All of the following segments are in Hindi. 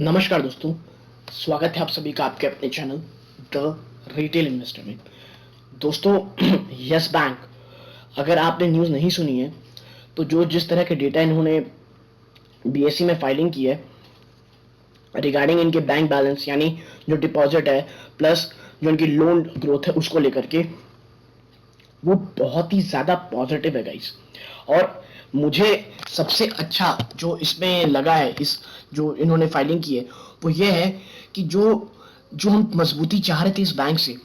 नमस्कार दोस्तों, स्वागत है आप सभी का आपके अपने चैनल द रिटेल इन्वेस्टर में। दोस्तों, यस बैंक, अगर आपने न्यूज़ नहीं सुनी है तो जो जिस तरह के डेटा इन्होंने बीएसई में फाइलिंग की है रिगार्डिंग इनके बैंक बैलेंस यानी जो डिपॉजिट है प्लस जो इनकी लोन ग्रोथ है उसको लेकर के, वो बहुत ही ज़्यादा पॉजिटिव है गाइस। और मुझे सबसे अच्छा जो इसमें लगा है, इस जो इन्होंने फाइलिंग की है, वो ये है कि जो जो हम मजबूती चाह रहे थे इस बैंक से,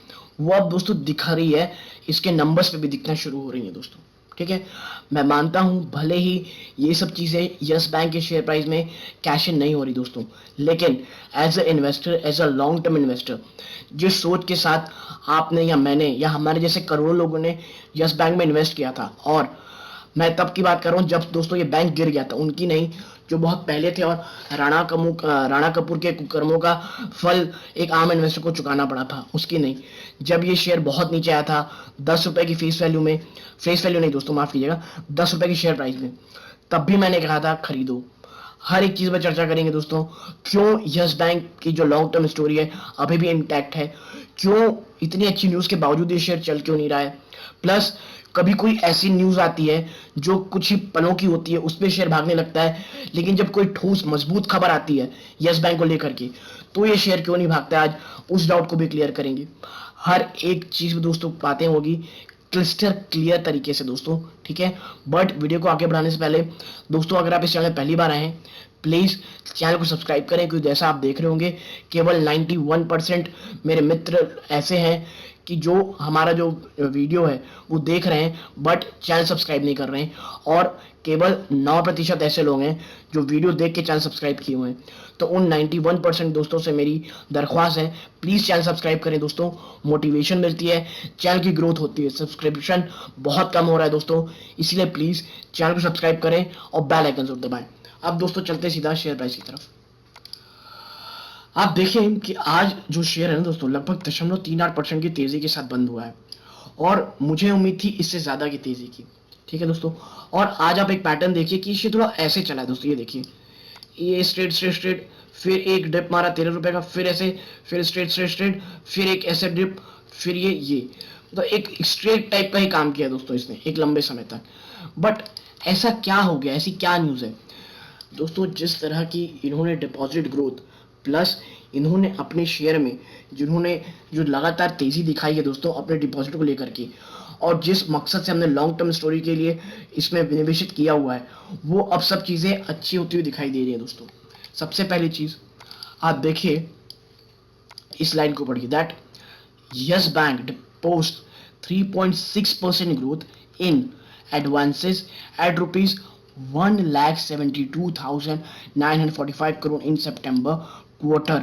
वो अब दोस्तों दिखा रही है, इसके नंबर्स पे भी दिखना शुरू हो रही है दोस्तों। ठीक है, मैं मानता हूं भले ही ये सब चीज़ें यस बैंक के शेयर प्राइस में कैश इन नहीं हो रही दोस्तों, लेकिन as a investor, as a long term investor, जिस सोच के साथ आपने या मैंने या हमारे जैसे करोड़ों लोगों ने यस बैंक में इन्वेस्ट किया था, और मैं तब की बात कर रहा हूँ जब दोस्तों ये बैंक गिर गया था, उनकी नहीं, जो बहुत पहले थे, और राणा कपूर के कुकर्मों का फल एक आम इन्वेस्टर को चुकाना पड़ा था, उसकी नहीं। जब ये शेयर बहुत नीचे आया था 10 रुपए की फेस वैल्यू में, फेस वैल्यू नहीं दोस्तों, माफ कीजिएगा, 10 रुपए की शेयर प्राइस में, तब भी मैंने कहा था खरीदो। हर एक चीज में चर्चा करेंगे दोस्तों, क्यों यस बैंक की जो लॉन्ग टर्म स्टोरी है अभी भी इंटैक्ट है, क्यों इतनी अच्छी न्यूज के बावजूद ये शेयर चल क्यों नहीं रहा है, प्लस कभी कोई ऐसी न्यूज आती है जो कुछ ही पलों की होती है, उस पर शेयर भागने लगता है, लेकिन जब कोई ठोस मजबूत खबर आती है यस बैंक को लेकर के, तो ये शेयर क्यों नहीं भागता है, आज उस डाउट को भी क्लियर करेंगे। हर एक चीज में दोस्तों बातें होगी क्लिस्टर क्लियर तरीके से दोस्तों, ठीक है। बट वीडियो को आगे बढ़ाने से पहले दोस्तों, अगर आप इस चैनल पहली बार आए हैं, प्लीज चैनल को सब्सक्राइब करें, क्योंकि जैसा आप देख रहे होंगे केवल 91% मेरे मित्र ऐसे हैं कि जो हमारा जो वीडियो है वो देख रहे हैं बट चैनल सब्सक्राइब नहीं कर रहे हैं, और केवल 9% ऐसे लोग हैं जो वीडियो देख के चैनल सब्सक्राइब किए हुए हैं। तो उन 91% दोस्तों से मेरी दरख्वास्त है, प्लीज़ चैनल सब्सक्राइब करें दोस्तों, मोटिवेशन मिलती है, चैनल की ग्रोथ होती है। सब्सक्रिप्शन बहुत कम हो रहा है दोस्तों, इसलिए प्लीज़ चैनल को सब्सक्राइब करें और बेल आइकन जरूर दबाएं। अब दोस्तों चलते सीधा शेयर प्राइस की तरफ। आप देखें कि आज जो शेयर है ना दोस्तों, लगभग 0.38% की तेजी के साथ बंद हुआ है, और मुझे उम्मीद थी इससे ज्यादा की तेजी की। ठीक है दोस्तों, और आज आप एक पैटर्न देखिए कि ये थोड़ा ऐसे चला है दोस्तों, ये देखिए, ये स्ट्रेट स्ट्रेट स्ट्रेट, फिर एक डिप मारा 13 रुपए का, फिर ऐसे, फिर स्ट्रेट स्ट्रेट स्ट्रेट, फिर एक ऐसे डिप, फिर ये मतलब एक स्ट्रेट टाइप का ही काम किया दोस्तों इसने एक लंबे समय तक। बट ऐसा क्या हो गया, ऐसी क्या न्यूज़ है दोस्तों, जिस तरह की इन्होंने डिपॉजिट ग्रोथ प्लस इन्होंने अपने शेयर में जिन्होंने जो लगातार तेजी दिखाई है दोस्तों अपने डिपॉजिट को लेकर के, और जिस मकसद से हमने लॉन्ग टर्म स्टोरी के लिए इसमें निवेशित किया हुआ है, वो अब सब चीज़ें अच्छी होती हुई दिखाई दे रही है दोस्तों। सबसे पहली चीज़ आप देखिए, इस लाइन को पढ़िए, that Yes Bank post 3.6% growth in advances at rupees 1,72,945 crore in September quarter.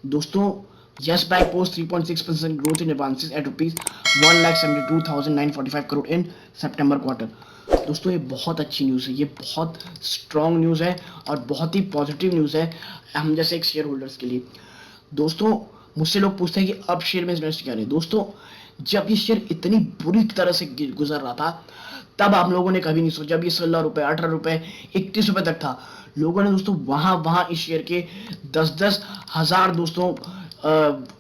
दोस्तों, Yes Bank post 3.6% growth in advances at rupees 1,72,945 crore in September quarter. दोस्तों, ये बहुत अच्छी न्यूज़ है, ये बहुत स्ट्रॉन्ग न्यूज़ है और बहुत ही पॉजिटिव न्यूज़ है हम जैसे एक शेयर होल्डर्स के लिए। दोस्तों, मुझसे लोग पूछते हैं कि अब शेयर में इन्वेस्ट क्या करें। दोस्तों, जब ये शेयर इतनी बुरी तरह से गुजर रहा था, तब आप लोगों ने कभी नहीं सोचा, जब ये 16 रुपए, 18 रुपए, 31 रुपए तक था, लोगों ने दोस्तों वहां इस शेयर के 10-10 हजार दोस्तों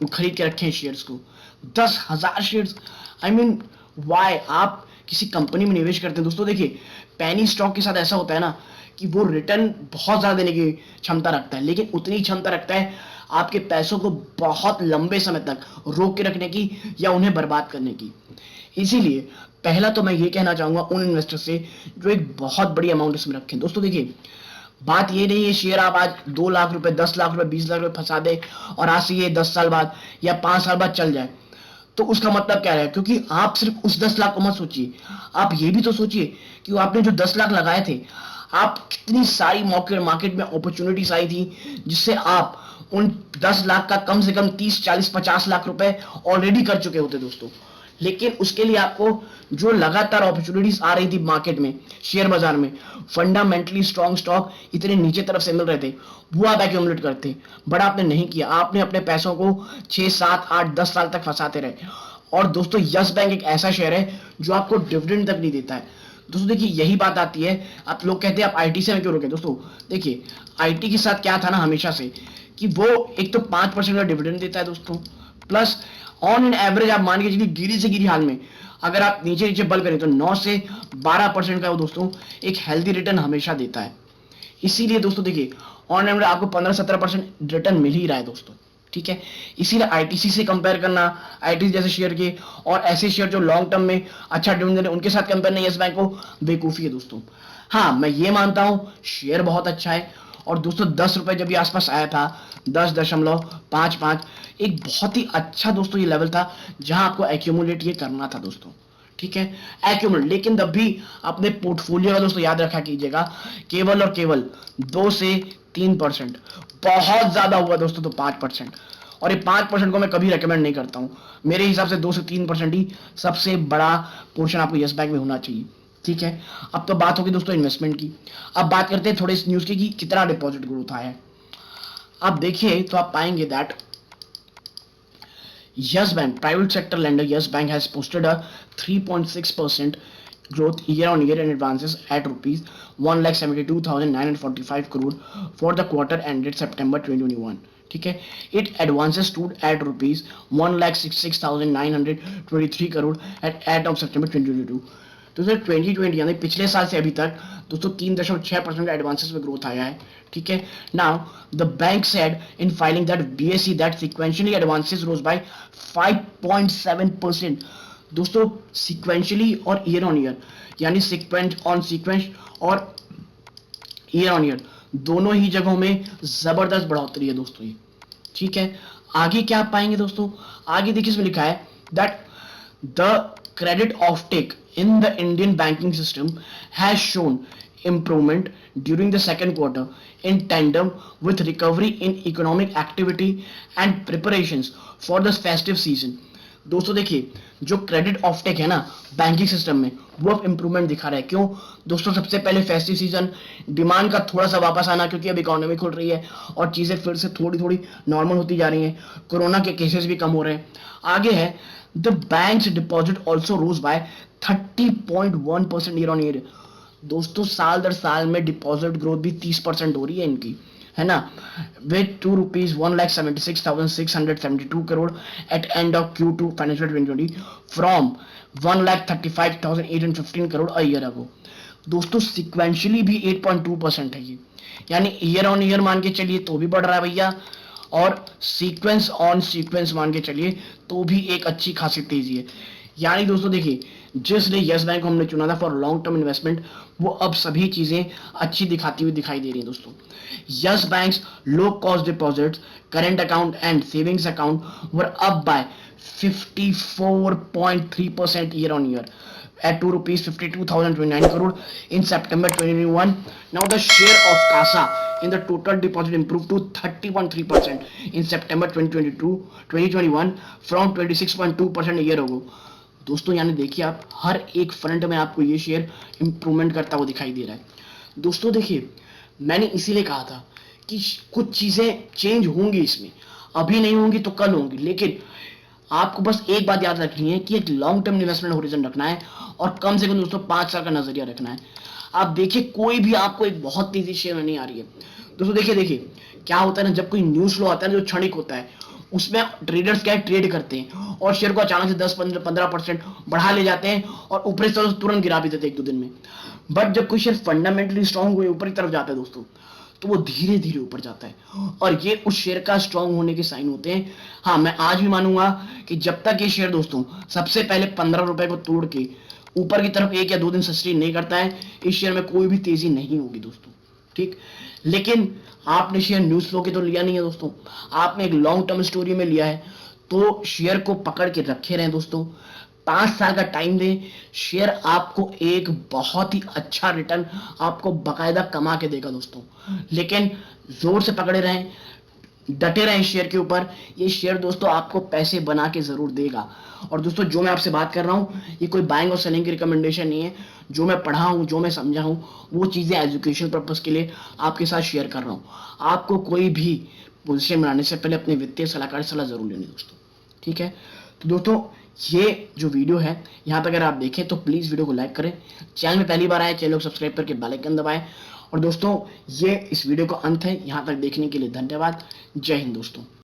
खरीद के रखे हैं शेयर्स को, 10,000 शेयर्स। आई मीन वाई आप किसी कंपनी में निवेश करते हैं दोस्तों, देखिए पैनी स्टॉक के साथ ऐसा होता है ना कि वो रिटर्न बहुत ज़्यादा देने की क्षमता रखता है, लेकिन उतनी क्षमता रखता है आपके पैसों को बहुत लंबे समय तक रोक के रखने की या उन्हें बर्बाद करने की। इसीलिए पहला तो मैं ये कहना चाहूँगा उन इन्वेस्टर से जो एक बहुत बड़ी अमाउंट इसमें रखें। दोस्तों देखिए, बात ये नहीं है शेयर आप आज 2 लाख रुपए, 10 लाख रुपए, 20 लाख रुपए फंसा दे और आज से ये 10 साल बाद या 5 साल बाद चल जाए, तो उसका मतलब क्या है? क्योंकि आप सिर्फ उस 10 लाख को मत सोचिए, आप ये भी तो सोचिए कि आपने जो 10 लाख लगाए थे, आप कितनी सारी मार्केट में अपॉर्चुनिटीज आई थी जिससे आप उन 10 लाख का कम से कम 30, 40, 50 लाख रुपए ऑलरेडी कर चुके होते दोस्तों। लेकिन उसके लिए आपको जो लगातार अपॉर्चुनिटीज आ रही थी मार्केट में, शेयर बाजार में, फंडामेंटली स्ट्रॉन्ग स्टॉक इतने नीचे तरफ से मिल रहे थे, वो आप एक्यूमुलेट करते, बट आपने नहीं किया। आपने अपने पैसों को 6, 7, 8, 10 साल तक फंसाते रहे। और दोस्तों, यस बैंक एक ऐसा शेयर है जो आपको डिविडेंड तक नहीं देता है। दोस्तों देखिए यही बात आती है, आप लोग कहते हैं आप आईटी से क्यों रुके। दोस्तों देखिए आईटी के साथ क्या था ना हमेशा से कि वो एक तो 5% का डिविडेंड देता है दोस्तों, प्लस ऑन एन एवरेज आप मान के चलिए गिरी से गिरी हाल में अगर आप नीचे नीचे बल करें तो 9 से 12% का वो दोस्तों एक हेल्दी रिटर्न हमेशा देता है। इसीलिए दोस्तों देखिए ऑन एवरेज आपको 15-17% रिटर्न मिल ही रहा है दोस्तों, ठीक है। इसीलिए आईटीसी से कंपेयर करना, आईटीसी जैसे शेयर के और ऐसे शेयर जो लॉन्ग टर्म में अच्छा डिविडेंड उनके साथ कंपेयर नहीं यस बैंक को बेवकूफी है दोस्तों। हाँ मैं ये मानता हूं शेयर बहुत अच्छा है, और दोस्तों 10 रुपए जब ये आसपास आया था 10.55 एक बहुत ही अच्छा दोस्तों ये लेवल था जहां आपको एक्यूमुलेट ये करना था दोस्तों, ठीक है एक्यूमुलेट। लेकिन तब भी अपने पोर्टफोलियो का दोस्तों याद रखा कीजिएगा केवल और केवल 2 से 3%, बहुत ज्यादा हुआ दोस्तों तो 5%, और ये 5% को मैं कभी रेकमेंड नहीं करता हूं। मेरे हिसाब से 2 से 3% ही सबसे बड़ा पोर्शन आपको यस बैंक में होना चाहिए, ठीक है। अब तो बात होगी दोस्तों इन्वेस्टमेंट की। अब बात करते हैं थोड़े इस न्यूज की कि कितना डिपॉजिट ग्रोथ आया है। आप देखिए तो आप पाएंगे that Yes Bank, private sector lender Yes Bank has posted a 3.6% growth year on year in advances at rupees 1,72,945 crore for the quarter ended September 2021. ठीक है, it advances stood at rupees 1,66,923 crore at end of September 2022. दोस्तों 2020 यानी पिछले साल से अभी तक दोस्तों 3.6% का एडवांसेस में ग्रोथ आया है, ठीक है। Now the bank said in filing that BSE that sequentially advances rose by 5.7%। दोस्तों सिक्वेंशियली और ईयर ऑन ईयर यानी सीक्वेंस ऑन सीक्वेंस और ईयर ऑन ईयर दोनों ही जगहों में जबरदस्त बढ़ोतरी है दोस्तों ये, ठीक है। आगे क्या आप पाएंगे दोस्तों, आगे देखिए इसमें लिखा है that the credit offtake in the Indian banking system has shown improvement during the second quarter in tandem with recovery in economic activity and preparations for the festive season. दोस्तों देखिए जो क्रेडिट ऑफटेक है ना बैंकिंग सिस्टम में वो अब इंप्रूवमेंट दिखा रहा है। क्यों दोस्तों, सबसे पहले फेस्टिव सीजन, डिमांड का थोड़ा सा वापस आना क्योंकि अब इकोनॉमी खुल रही है और चीजें फिर से थोड़ी थोड़ी नॉर्मल होती जा रही हैं, कोरोना के केसेस भी कम हो रहे हैं। आगे है the banks deposit also rose by 30.1% year on year. दोस्तों साल दर साल में डिपॉजिट ग्रोथ भी 30% हो रही है इनकी, है ना, with ₹1,76,672 crore at end of Q2 financial 2020 from 1,35,815 crore a year ago. दोस्तों सिक्वेंशियली भी 8.2% है ये, यानी ईयर ऑन ईयर मान के चलिए तो भी बढ़ रहा है भैया, और सीक्वेंस ऑन सीक्वेंस मान के चलिए तो भी एक अच्छी खासी तेजी है। यानी दोस्तों देखिए जिसने यस बैंक को हमने चुना था फॉर लॉन्ग टर्म इन्वेस्टमेंट वो अब सभी चीजें अच्छी दिखाती हुई दिखाई दे रही हैं दोस्तों। Yes banks low cost deposits, current account and savings account were up by 54.3% year on year at ₹52,029 crore in September 2021. Now the share of CASA in the total deposit improved to 30.3% in September 2021 from 26.2% a year ago. दोस्तों यानी देखिए आप हर एक फ्रंट में आपको ये शेयर इंप्रूवमेंट करता हुआ दिखाई दे रहा है। दोस्तों देखिए मैंने इसीलिए कहा था कि कुछ चीजें चेंज होंगी इसमें, अभी नहीं होंगी तो कल होंगी, लेकिन आपको बस एक बात याद रखनी है कि एक लॉन्ग टर्म इन्वेस्टमेंट होरिजन रखना है और कम से कम दोस्तों 5 साल का नजरिया रखना है। आप देखिए कोई भी आपको एक बहुत तेजी शेयर में नहीं आ रही है दोस्तों। देखिए क्या होता है ना, जब कोई न्यूज फ्लो आता है जो क्षणिक होता है उसमें ट्रेडर्स क्या ट्रेड करते हैं और शेयर को अचानक से 10-15% बढ़ा ले जाते हैं और ऊपर से तुरंत गिरा भी देते हैं 1-2 दिन में। बट जब कोई शेयर फंडामेंटली स्ट्रांग हुए ऊपर की तरफ जाता है दोस्तों तो वो धीरे धीरे ऊपर जाता है और ये उस शेयर का स्ट्रांग होने के साइन होते हैं। हाँ मैं आज भी मानूंगा कि जब तक ये शेयर दोस्तों सबसे पहले 15 रुपए को तोड़ के ऊपर की तरफ 1 या 2 दिन सस्टेन नहीं करता है इस शेयर में कोई भी तेजी नहीं होगी दोस्तों, ठीक। लेकिन आपने शेयर न्यूज फ्लो के तो लिया नहीं है दोस्तों, आपने एक लॉन्ग टर्म स्टोरी में लिया है, तो शेयर को पकड़ के रखे रहें दोस्तों, 5 साल का टाइम दें, शेयर आपको एक बहुत ही अच्छा रिटर्न आपको बकायदा कमा के देगा दोस्तों। लेकिन जोर से पकड़े रहें, डटे रहें शेयर के ऊपर, ये शेयर दोस्तों आपको पैसे बना के जरूर देगा। और दोस्तों जो मैं आपसे बात कर रहा हूँ ये कोई बाइंग और सेलिंग की रिकमेंडेशन नहीं है, जो मैं पढ़ा हूँ जो मैं समझा हूँ वो चीजें एजुकेशन पर्पज के लिए आपके साथ शेयर कर रहा हूँ। आपको कोई भी पोजीशन बनाने से पहले अपने वित्तीय सलाहकार से सलाह जरूर लेनी दोस्तों, ठीक है। तो दोस्तों ये जो वीडियो है यहाँ तक अगर आप देखें तो प्लीज़ वीडियो को लाइक करें, चैनल में पहली बार आए चैनल को सब्सक्राइब करके बेल आइकन दबाएं। और दोस्तों ये इस वीडियो का अंत है, यहाँ तक देखने के लिए धन्यवाद। जय हिंद दोस्तों।